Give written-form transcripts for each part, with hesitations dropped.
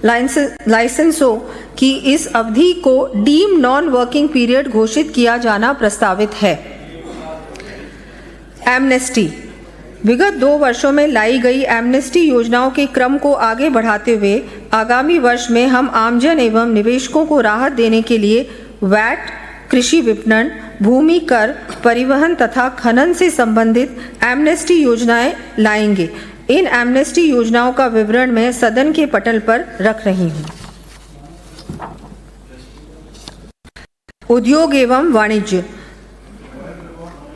लाइसेंसों की इस अवधि को डीम नॉन वर्किंग पीरियड घोषित किया जाना प्रस्तावित है। एमनेस्टी। विगत 2 वर्षों में लाई गई एमनेस्टी योजनाओं के क्रम को आगे बढ़ाते हुए आगामी वर्ष में हम आमजन एवं निवेशकों को राहत देने के लिए वैट, कृषि विपणन, भूमि कर, परिवहन तथा खनन से संबंधित एमनेस्टी योजनाएं लाएंगे। इन एमनेस्टी योजनाओं का विवरण मैं सदन के पटल पर रख रही हूं। उद्योग एवं वाणिज्य।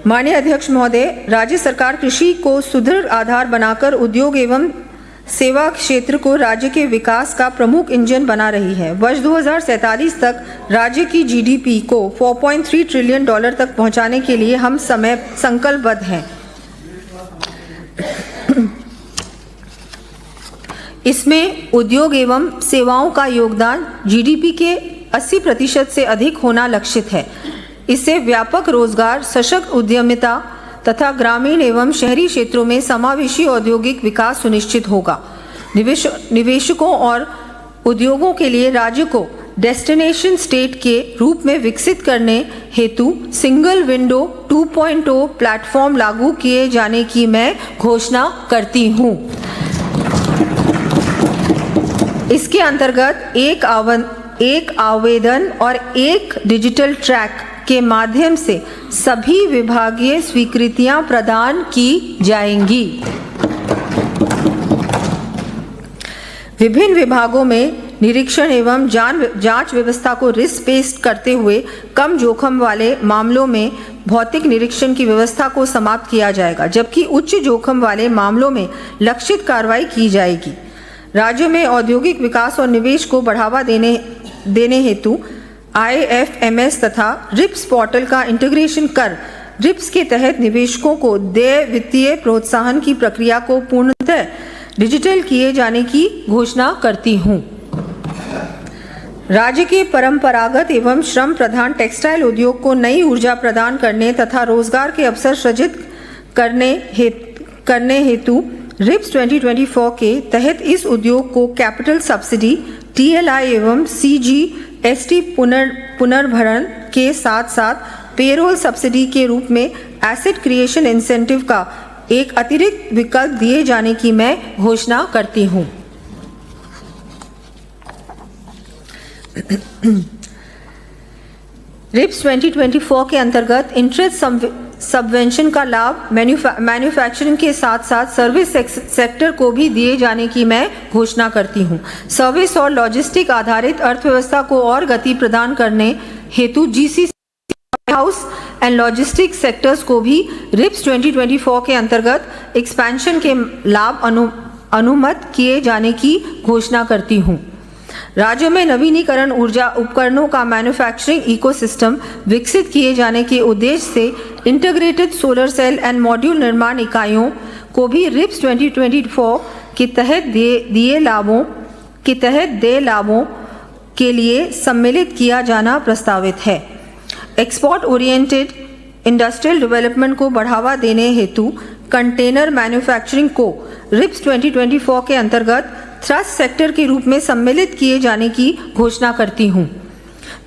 माननीय अध्यक्ष महोदय, राज्य सरकार कृषि को सुदृढ़ आधार बनाकर उद्योग एवं सेवा क्षेत्र को राज्य के विकास का प्रमुख इंजन बना रही है। वर्ष 2047 तक राज्य की जीडीपी को $4.3 ट्रिलियन तक पहुंचाने के लिए हम संकल्पबद्ध हैं। इसमें उद्योग एवं सेवाओं का योगदान जीडीपी के 80% से अधिक होना लक्षित है। इससे व्यापक रोजगार, सशक्त उद्यमिता तथा ग्रामीण एवं शहरी क्षेत्रों में समावेशी औद्योगिक विकास सुनिश्चित होगा। निवेशकों और उद्योगों के लिए राज्य को डेस्टिनेशन स्टेट के रूप में विकसित करने हेतु सिंगल विंडो 2.0 प्लेटफॉर्म लागू किए जाने की मैं घोषणा करती हूँ। इसके अंतर्गत एक आवेदन और एक डिजिटल ट्रैक के माध्यम से सभी विभागीय स्वीकृतियां प्रदान की जाएंगी। विभिन्न विभागों में निरीक्षण एवं जांच व्यवस्था को रिस्क बेस्ड करते हुए कम जोखिम वाले मामलों में भौतिक निरीक्षण की व्यवस्था को समाप्त किया जाएगा, जबकि उच्च जोखिम वाले मामलों में लक्षित कार्रवाई की जाएगी। राज्य में औद्योगिक विकास और निवेश को बढ़ावा देने हेतु IFMS तथा रिप्स पोर्टल का इंटीग्रेशन कर रिप्स के तहत निवेशकों को देय वित्तीय प्रोत्साहन की प्रक्रिया को पूर्णतः डिजिटल किए जाने की घोषणा करती हूं। राज्य के परंपरागत एवं श्रम प्रधान टेक्सटाइल उद्योग को नई ऊर्जा प्रदान करने तथा रोजगार के अवसर सृजित करने हेतु रिप्स 2024 के तहत इस उद्योग को कैपिटल सब्सिडी, TLI एवं CGST पुनर्भरण के साथ साथ पेरोल सब्सिडी के रूप में एसेट क्रिएशन इंसेंटिव का एक अतिरिक्त विकल्प दिए जाने की मैं घोषणा करती हूं। रिप्स 2024 के अंतर्गत इंटरेस्ट सबवेंशन का लाभ मैन्युफैक्चरिंग के साथ साथ सर्विस सेक्टर को भी दिए जाने की मैं घोषणा करती हूं। सर्विस और लॉजिस्टिक आधारित अर्थव्यवस्था को और गति प्रदान करने हेतु GCC house and logistic sectors को भी रिप्स 2024 के अंतर्गत एक्सपेंशन के लाभ अनुमत किए जाने की घोषणा करती हूं। राज्य में नवीनीकरण ऊर्जा उपकरणों का मैन्युफैक्चरिंग इकोसिस्टम विकसित किए जाने के उद्देश्य से integrated solar cell and module निर्माण इकाइयों को भी रिप्स 2024 के तहत देय लाभों के लिए सम्मिलित किया जाना प्रस्तावित है। एक्सपोर्ट ओरिएंटेड इंडस्ट्रियल डेवलपमेंट को बढ़ावा देने हेतु कंटेनर मैन्युफैक्चरिंग को रिप्स 2024 के अंतर्गत थ्रस्ट सेक्टर के रूप में सम्मिलित किए जाने की घोषणा करती हूं।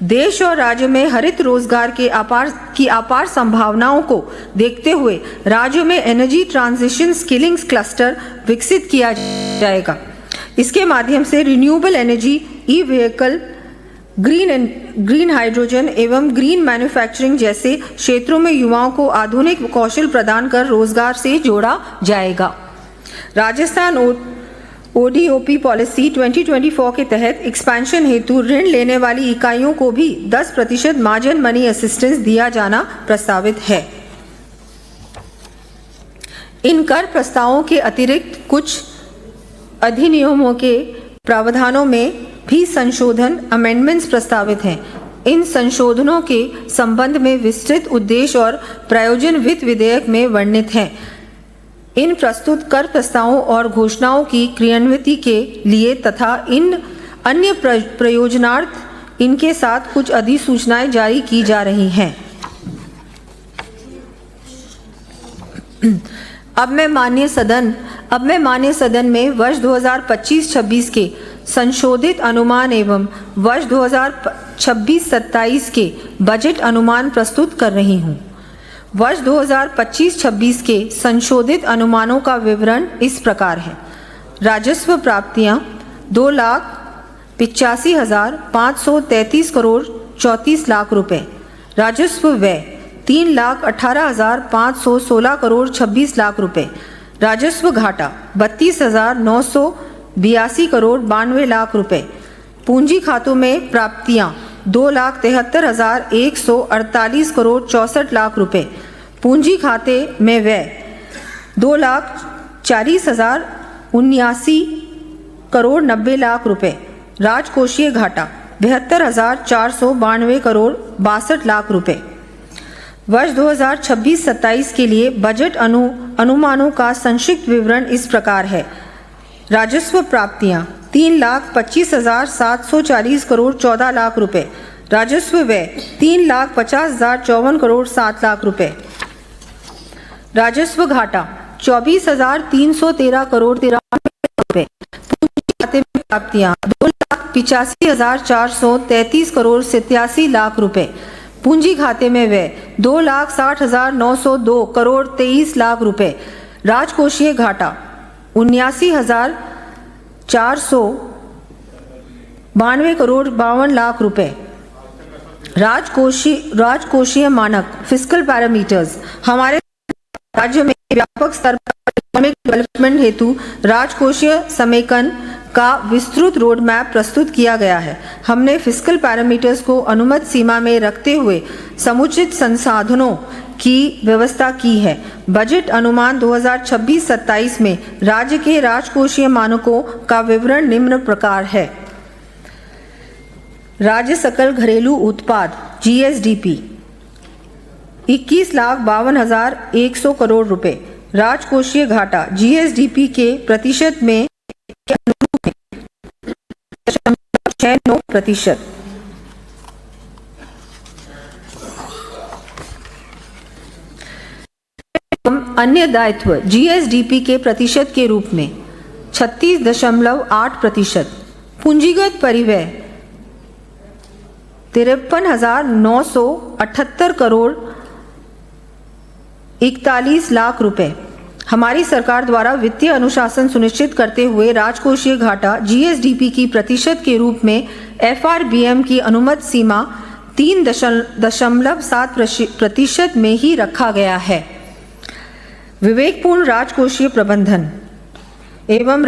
देश और राज्य में हरित रोजगार के अपार संभावनाओं को देखते हुए राज्य में एनर्जी ट्रांजिशन स्किलिंग क्लस्टर विकसित किया जाएगा। इसके माध्यम से renewable energy, e vehicle, green hydrogen एवं ग्रीन मैन्युफैक्चरिंग जैसे क्षेत्रों में युवाओं को आधुनिक कौशल प्रदान कर रोजगार से जोड़ा जाएगा। राजस्थान ODOP पॉलिसी 2024 के तहत एक्सपेंशन हेतु ऋण लेने वाली इकाइयों को भी 10% मार्जिन मनी असिस्टेंस दिया जाना प्रस्तावित है। इन कर प्रस्तावों के अतिरिक्त कुछ अधिनियमों के प्रावधानों में भी संशोधन अमेंडमेंट्स प्रस्तावित हैं। इन संशोधनों के संबंध में विस्तृत उद्देश्य और प्रयोजन वित्त विधेयक में वर्णित हैं। इन प्रस्तुत कर प्रस्तावों और घोषणाओं की क्रियान्विति के लिए तथा इन अन्य प्रयोजनार्थ इनके साथ कुछ अधिसूचनाएं जारी की जा रही हैं। अब मैं माननीय सदन में वर्ष 2025-26 के संशोधित अनुमान एवं वर्ष 2026-27 के बजट अनुमान प्रस्तुत कर रही हूँ। वर्ष 2025-26 के संशोधित अनुमानों का विवरण इस प्रकार है। राजस्व प्राप्तियाँ 2,85,533 करोड़ 34 लाख रुपए। राजस्व व्यय 3,18,516 करोड़ 26 लाख रुपए। राजस्व घाटा 32,982 करोड़ 92 लाख रुपए। पूंजी खातों में प्राप्तियां 2,73,148 करोड़ 64 लाख रुपए। पूंजी खाते में व्यय 2,40,079 करोड़ 90 लाख रुपए। राजकोषीय घाटा 72,492 करोड़ 62 लाख रुपए। वर्ष 2026-27 के लिए बजट अनुमानों का संक्षिप्त विवरण इस प्रकार है। राजस्व प्राप्तियां 3,25,740 करोड़ 14 लाख रुपए। राजस्व व्यय 3,50,054 करोड़ 7 लाख रुपए। राजस्व घाटा 24,313 करोड़ 93 रुपए। पूंजी खाते में प्राप्तियां 2,85,433 करोड़ 87 लाख रुपए। पूंजी खाते में व्यय 2,60,902 करोड़ 23 लाख रुपए। राजकोषीय घाटा 79,492 करोड़ 52 लाख रुपए। राजकोषीय मानक फिस्कल पैरामीटर्स। हमारे राज्य में व्यापक स्तर पर इकोनॉमिक डेवलपमेंट हेतु राजकोषीय समेकन का विस्तृत रोड मैप प्रस्तुत किया गया है। हमने फिस्कल पैरामीटर्स को अनुमत सीमा में रखते हुए समुचित संसाधनों की व्यवस्था की है। बजट अनुमान 2026-27 में राज्य के राजकोषीय मानकों का विवरण निम्न प्रकार है। राज्य सकल घरेलू उत्पाद GSDP 21,52,100 करोड़ रुपए। राजकोषीय घाटा GSDP के प्रतिशत में 69%। अन्य दायित्व GSDP के प्रतिशत के रूप में 36.8%। पूंजीगत परिव्यय 53,978 करोड़ 41 लाख रुपए। हमारी सरकार द्वारा वित्तीय अनुशासन सुनिश्चित करते हुए राजकोषीय घाटा GSDP की प्रतिशत के रूप में FRBM की अनुमत सीमा 3.7% में ही रखा गया है। विवेकपूर्ण राजकोषीय प्रबंधन एवं